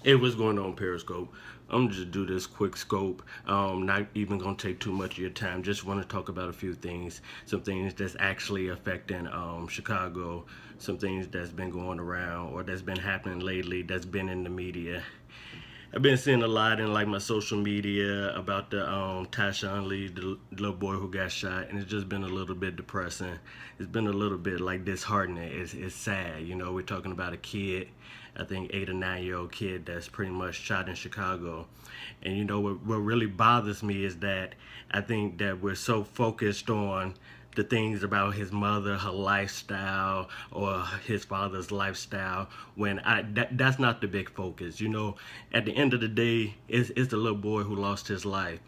Hey, what's going on, Periscope? I'm just do this quick scope. Not even gonna take too much of your time. Just want to talk about a few things, some things that's actually affecting Chicago, some things that's been going around or that's been happening lately that's been in the media. I've been seeing a lot in like my social media about the Tyshawn Lee, the little boy who got shot, and it's just been a little bit depressing. It's been a little bit like disheartening. It's sad, you know. We're talking about a kid, I think 8 or 9 year old kid that's pretty much shot in Chicago, and you know what really bothers me is that I think that we're so focused on the things about his mother, her lifestyle, or his father's lifestyle. When that's not the big focus. You know, at the end of the day, it's the little boy who lost his life.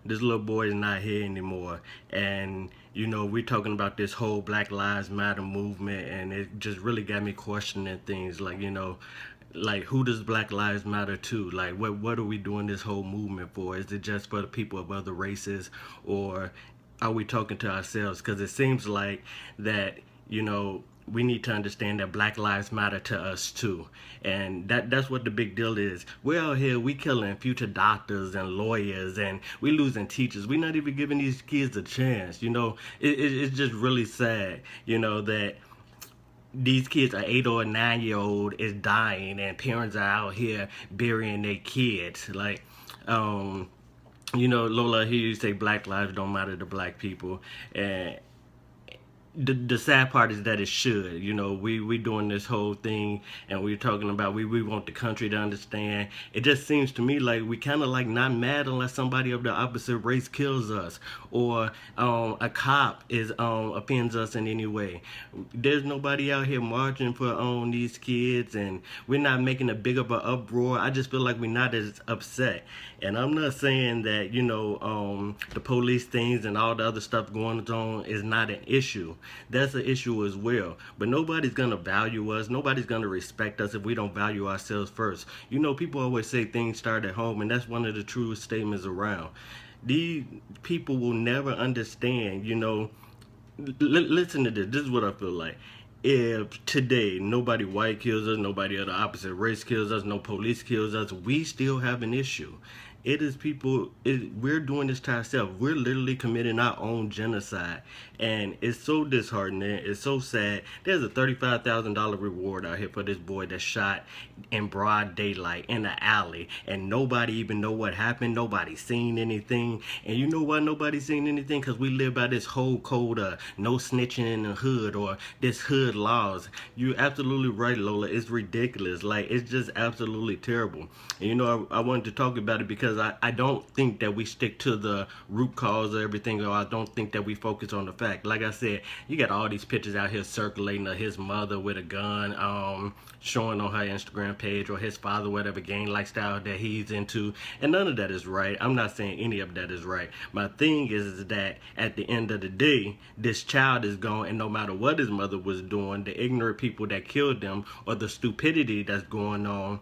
This little boy is not here anymore, and you know we're talking about this whole Black Lives Matter movement, and it just really got me questioning things like, you know, like who does Black Lives Matter to? Like what are we doing this whole movement for? Is it just for the people of other races, or are we talking to ourselves? Because it seems like that, you know, we need to understand that Black Lives Matter to us too, and that's what the big deal is. We're out here, we killing future doctors and lawyers, and we losing teachers. We're not even giving these kids a chance. You know, it's just really sad. You know that these kids, are 8 or 9 year old, is dying, and parents are out here burying their kids. Like, you know, Lola, I hear you say Black lives don't matter to Black people, and the sad part is that it should. You know, we doing this whole thing, and we're talking about we want the country to understand. It just seems to me like we kind of like not mad unless somebody of the opposite race kills us, or a cop is offends us in any way. There's nobody out here marching for these kids, and we're not making a big of an uproar. I just feel like we're not as upset. And I'm not saying that, you know, the police things and all the other stuff going on is not an issue. That's an issue as well. But nobody's gonna value us. Nobody's gonna respect us if we don't value ourselves first. You know, people always say things start at home, and that's one of the truest statements around. These people will never understand. You know, listen to this. This is what I feel like. If today nobody white kills us, nobody of the opposite race kills us, no police kills us, we still have an issue. It is people, we're doing this to ourselves. We're literally committing our own genocide. And it's so disheartening. It's so sad. There's a $35,000 reward out here for this boy that shot in broad daylight in the alley. And nobody even know what happened. Nobody seen anything. And you know why nobody seen anything? Because we live by this whole code of no snitching in the hood, or this hood laws. You're absolutely right, Lola. It's ridiculous. Like, it's just absolutely terrible. And you know, I wanted to talk about it because I don't think that we stick to the root cause of everything, or I don't think that we focus on the fact. Like I said, you got all these pictures out here circulating of his mother with a gun, showing on her Instagram page, or his father, whatever gang lifestyle that he's into, and none of that is right. I'm not saying any of that is right. My thing is that at the end of the day, this child is gone, and no matter what his mother was doing, the ignorant people that killed them, or the stupidity that's going on,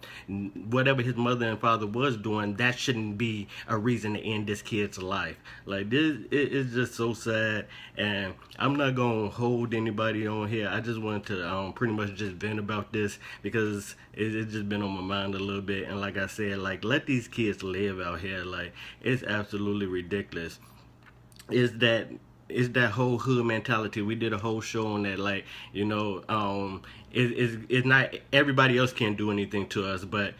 whatever his mother and father was doing, that shouldn't be a reason to end this kid's life. Like, this, it's just so sad, and I'm not gonna hold anybody on here. I just wanted to pretty much just vent about this because it's just been on my mind a little bit. And like I said, like, let these kids live out here. Like, it's absolutely ridiculous. Is that whole hood mentality. We did a whole show on that. Like, you know, it's not everybody else can't do anything to us, but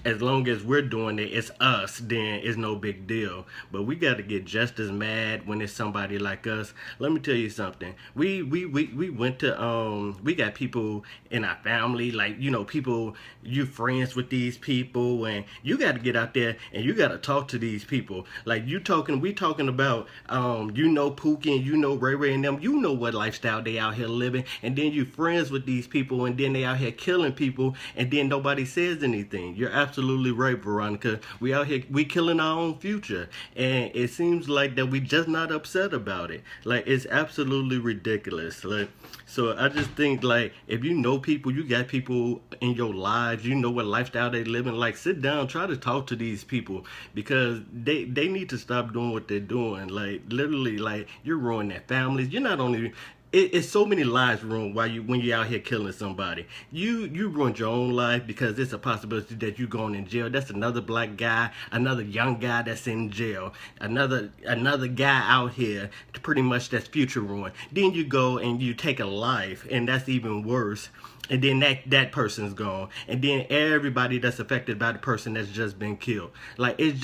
as long as we're doing it, it's us, then it's no big deal. But we got to get just as mad when it's somebody like us. Let me tell you something. We went to we got people in our family, like, you know, people, you friends with these people, and you got to get out there and you got to talk to these people. Like, we talking about you know, Pookie, and you know, Ray Ray and them. You know what lifestyle they out here living, and then you friends with these people, and then they out here killing people, and then nobody says anything. You're absolutely right, Veronica. We out here, we killing our own future, and it seems like that we just not upset about it. Like, it's absolutely ridiculous. Like, so I just think, like, if you know people, you got people in your lives, you know what lifestyle they living. Like, sit down, try to talk to these people, because they need to stop doing what they're doing. Like, literally, like, you're ruining their families. You're not only it's so many lives ruined while you when you're out here killing somebody. You ruined your own life because it's a possibility that you're going in jail. That's another black guy, another young guy that's in jail, another guy out here pretty much that's future ruined. Then you go and you take a life, and that's even worse. And then that person's gone, and then everybody that's affected by the person that's just been killed. Like it's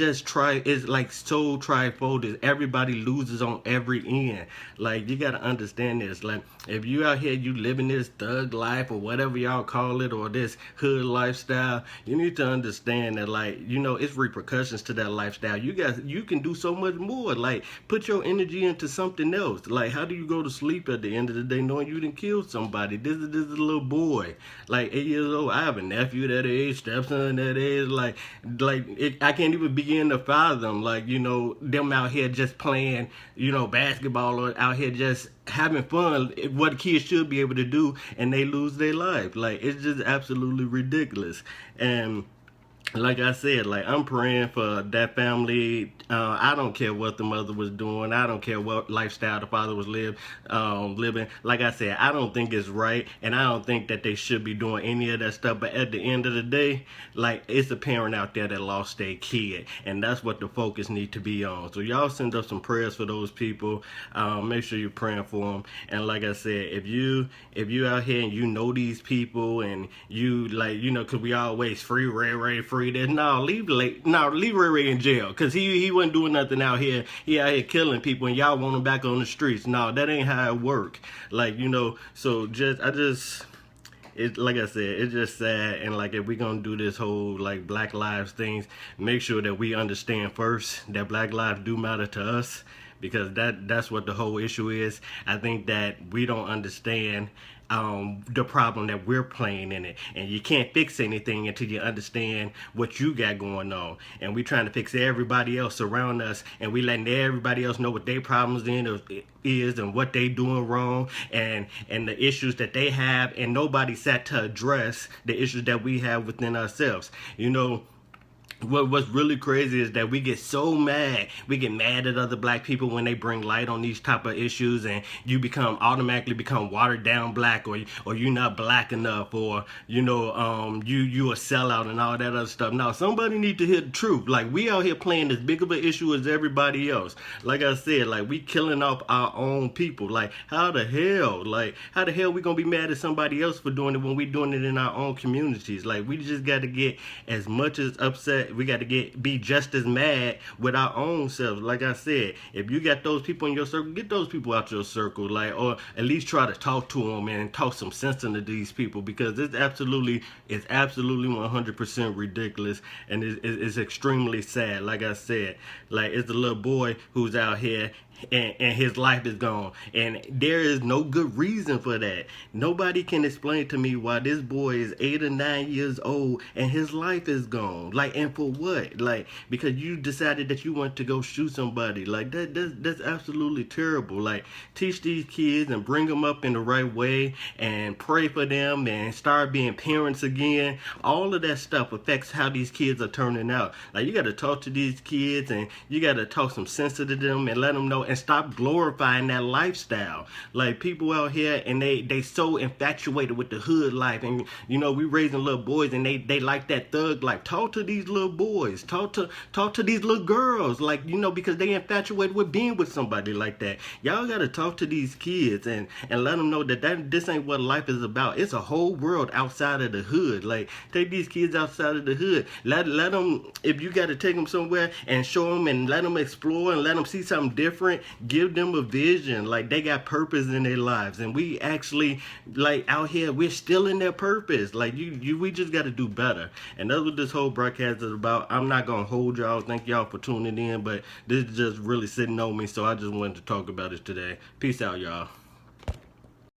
like so trifolded. Everybody loses on every end. Like you gotta understand this. Like if you out here, you living this thug life or whatever y'all call it, or this hood lifestyle, you need to understand that, like, it's repercussions to that lifestyle. You can do so much more. Like put your energy into something else. Like how do you go to sleep at the end of the day knowing you didn't kill somebody? This is a little boy, like 8 years old. I have a nephew that age, stepson that age. I can't even begin to fathom, like, them out here just playing, basketball, or out here just having fun, what kids should be able to do, and they lose their life. Like it's just absolutely ridiculous. And like I said, like I'm praying for that family. I don't care what the mother was doing. I don't care what lifestyle the father was living. Like I said, I don't think it's right, and I don't think that they should be doing any of that stuff. But at the end of the day, like it's a parent out there that lost their kid, and that's what the focus need to be on. So y'all send up some prayers for those people. Make sure you're praying for them. And like I said, if you out here and you know these people, and you cause we always free Ray free. Leave Ray Ray in jail, cause he wasn't doing nothing out here. He out here killing people, and y'all want him back on the streets. No, that ain't how it work. Like so it's like I said, it's just sad. And like if we gonna do this whole like Black Lives things, make sure that we understand first that Black lives do matter to us, because that's what the whole issue is. I think that we don't understand the problem that we're playing in it, and you can't fix anything until you understand what you got going on. And we trying to fix everybody else around us, and we letting everybody else know what their problems is and what they doing wrong, and the issues that they have, and nobody sat to address the issues that we have within ourselves. What's really crazy is that we get so mad. We get mad at other black people when they bring light on these type of issues, and you automatically become watered down black, or you're not black enough, or you a sellout and all that other stuff. Now somebody need to hear the truth. Like we out here playing as big of an issue as everybody else. Like I said, like we killing off our own people. Like how the hell we gonna be mad at somebody else for doing it when we doing it in our own communities? Like we just got to get as much as upset. We got to be just as mad with our own selves. Like I said, if you got those people in your circle, get those people out your circle, like, or at least try to talk to them and talk some sense into these people, because it's absolutely 100% ridiculous, and it's extremely sad. Like I said, like it's the little boy who's out here, and his life is gone, and there is no good reason for that. Nobody can explain to me why this boy is 8 or 9 years old and his life is gone. Like, and for what? Like, because you decided that you want to go shoot somebody. Like that's absolutely terrible. Like, teach these kids and bring them up in the right way, and pray for them, and start being parents again. All of that stuff affects how these kids are turning out. Like, you got to talk to these kids, and you got to talk some sense to them, and let them know, and stop glorifying that lifestyle. Like people out here, and they so infatuated with the hood life, and we raising little boys, and they like that thug life. Talk to these little boys, talk to these little girls, like because they infatuated with being with somebody like that. Y'all gotta talk to these kids, and let them know that this ain't what life is about. It's a whole world outside of the hood. Like, take these kids outside of the hood. Let them, if you gotta take them somewhere and show them, and let them explore, and let them see something different. Give them a vision. Like, they got purpose in their lives, and we actually, like, out here, we're still in their purpose. Like, we just got to do better. And that's what this whole broadcast is about. I'm not gonna hold y'all. Thank y'all for tuning in, but this is just really sitting on me, so I just wanted to talk about it today. Peace out, y'all.